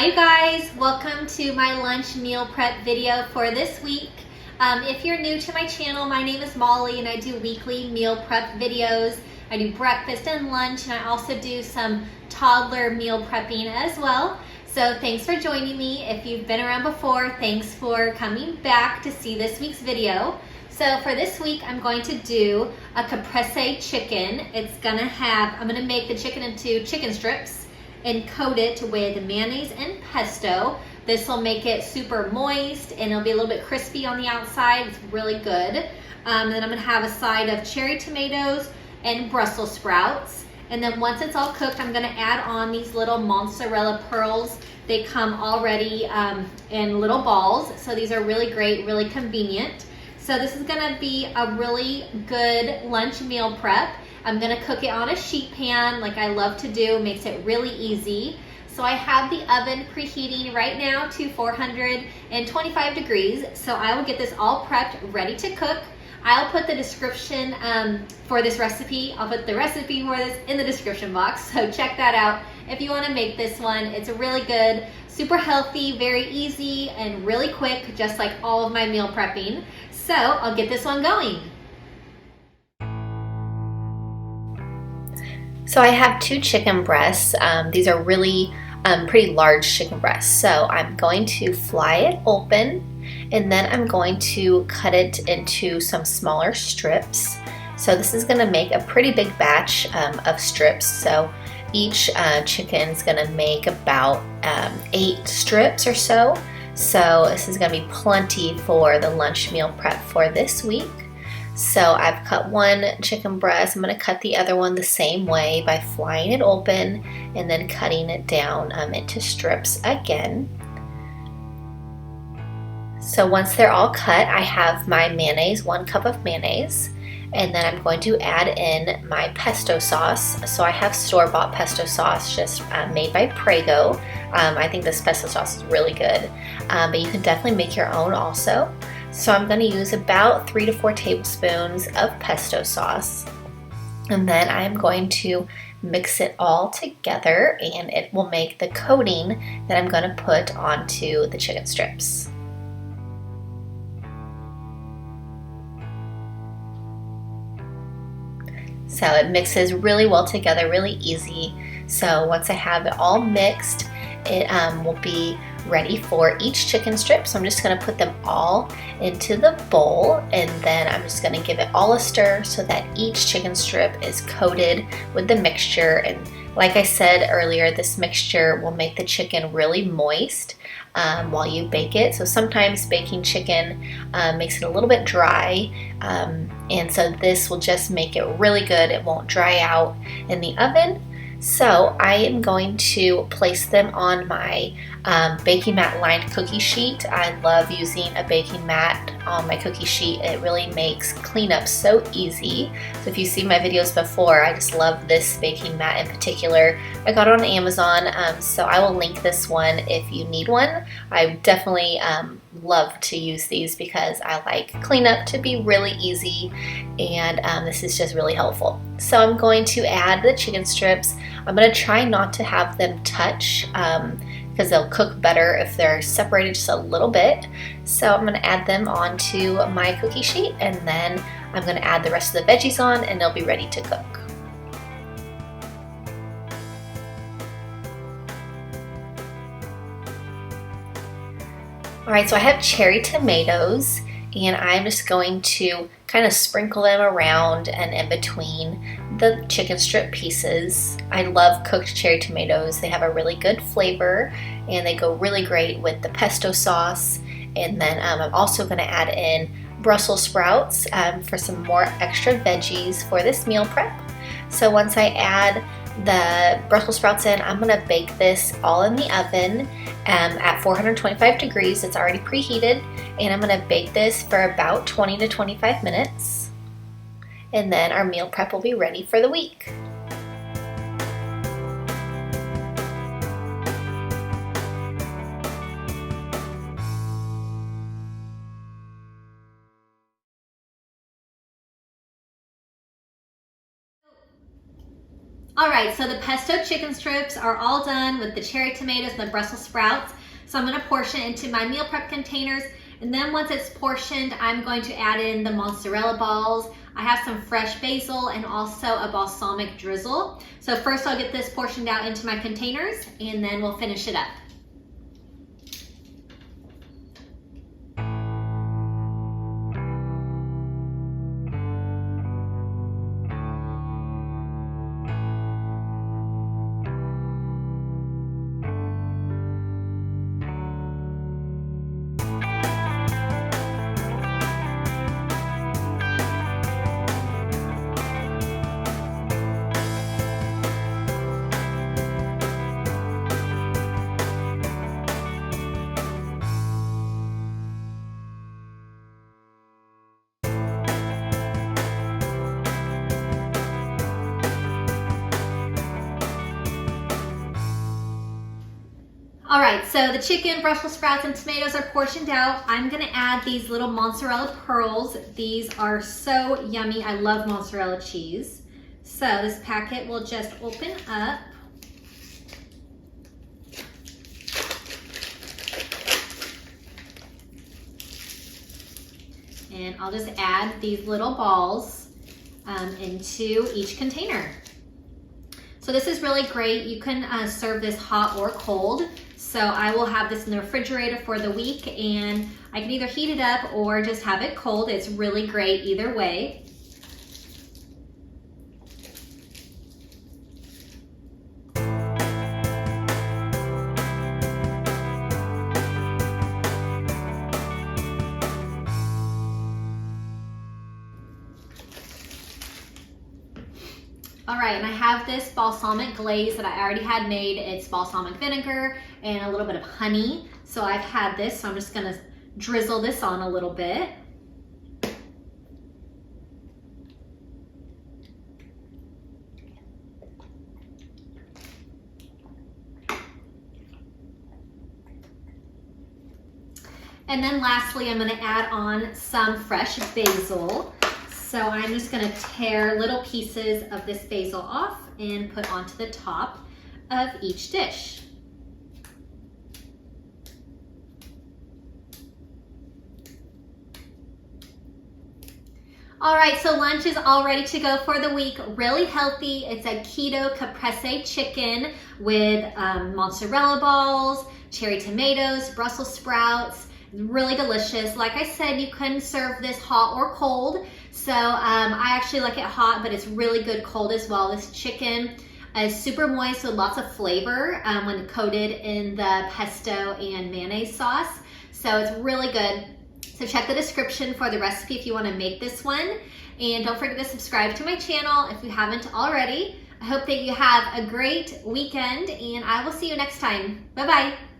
Hi you guys, welcome to my lunch meal prep video for this week. If you're new to my channel, my name is Molly and I do weekly meal prep videos. I do breakfast and lunch, and I also do some toddler meal prepping as well. So thanks for joining me. If you've been around before, thanks for coming back to see this week's video. So for this week, I'm going to do a caprese chicken. I'm gonna make the chicken into chicken strips and coat it with mayonnaise and pesto. This will make it super moist and it'll be a little bit crispy on the outside. It's really good. And then I'm gonna have a side of cherry tomatoes and Brussels sprouts. And then once it's all cooked, I'm gonna add on these little mozzarella pearls. They come already in little balls. So these are really great, really convenient. So this is gonna be a really good lunch meal prep. I'm gonna cook it on a sheet pan like I love to do. It makes it really easy. So I have the oven preheating right now to 425 degrees. So I will get this all prepped, ready to cook. I'll put the description for this recipe. I'll put the recipe for this in the description box. So check that out if you wanna make this one. It's really good, super healthy, very easy, and really quick, just like all of my meal prepping. So I'll get this one going. So I have 2 chicken breasts. These are really pretty large chicken breasts. So I'm going to fly it open, and then I'm going to cut it into some smaller strips. So this is gonna make a pretty big batch of strips. So each chicken is gonna make about 8 strips or so. So this is gonna be plenty for the lunch meal prep for this week. So I've cut one chicken breast. I'm going to cut the other one the same way by flying it open and then cutting it down into strips again. So once they're all cut, I have my mayonnaise, 1 cup of mayonnaise, and then I'm going to add in my pesto sauce. So I have store-bought pesto sauce just made by Prego. I think this pesto sauce is really good, but you can definitely make your own also. So I'm going to use about 3 to 4 tablespoons of pesto sauce, and then I'm going to mix it all together, and it will make the coating that I'm going to put onto the chicken strips. So it mixes really well together, really easy. So once I have it all mixed, it will be ready for each chicken strip. So I'm just going to put them all into the bowl, and then I'm just going to give it all a stir so that each chicken strip is coated with the mixture. And like I said earlier, this mixture will make the chicken really moist while you bake it. So sometimes baking chicken makes it a little bit dry, and so this will just make it really good. It won't dry out in the oven. So I am going to place them on my baking mat lined cookie sheet. I love using a baking mat on my cookie sheet. It really makes cleanup so easy. So if you see my videos before, I just love this baking mat in particular. I got it on Amazon, so I will link this one if you need one. I definitely love to use these because I like cleanup to be really easy, and this is just really helpful. So I'm going to add the chicken strips. I'm going to try not to have them touch because they'll cook better if they're separated just a little bit. So I'm going to add them onto my cookie sheet, and then I'm going to add the rest of the veggies on, and they'll be ready to cook. Alright, so I have cherry tomatoes, and I'm just going to kind of sprinkle them around and in between the chicken strip pieces. I love cooked cherry tomatoes. They have a really good flavor, and they go really great with the pesto sauce. And then I'm also going to add in Brussels sprouts for some more extra veggies for this meal prep. So once I add the Brussels sprouts in, I'm going to bake this all in the oven at 425 degrees. It's already preheated, and I'm going to bake this for about 20 to 25 minutes, and then our meal prep will be ready for the week. All right, so the pesto chicken strips are all done with the cherry tomatoes and the Brussels sprouts. So I'm gonna portion it into my meal prep containers, and then once it's portioned, I'm going to add in the mozzarella balls. I have some fresh basil and also a balsamic drizzle. So first I'll get this portioned out into my containers, and then we'll finish it up. All right, so the chicken, Brussels sprouts, and tomatoes are portioned out. I'm gonna add these little mozzarella pearls. These are so yummy. I love mozzarella cheese. So this packet will just open up. And I'll just add these little balls into each container. So this is really great. You can serve this hot or cold. So I will have this in the refrigerator for the week, and I can either heat it up or just have it cold. It's really great either way. All right, and I have this balsamic glaze that I already had made. It's balsamic vinegar and a little bit of honey. So I've had this, so I'm just gonna drizzle this on a little bit. And then lastly, I'm gonna add on some fresh basil. So I'm just gonna tear little pieces of this basil off and put onto the top of each dish. All right, so lunch is all ready to go for the week. Really healthy. It's a keto caprese chicken with mozzarella balls, cherry tomatoes, Brussels sprouts. Really delicious. Like I said, you can serve this hot or cold. So I actually like it hot, but it's really good cold as well. This chicken is super moist with lots of flavor when coated in the pesto and mayonnaise sauce. So it's really good. So check the description for the recipe if you want to make this one. And don't forget to subscribe to my channel if you haven't already. I hope that you have a great weekend, and I will see you next time. Bye-bye.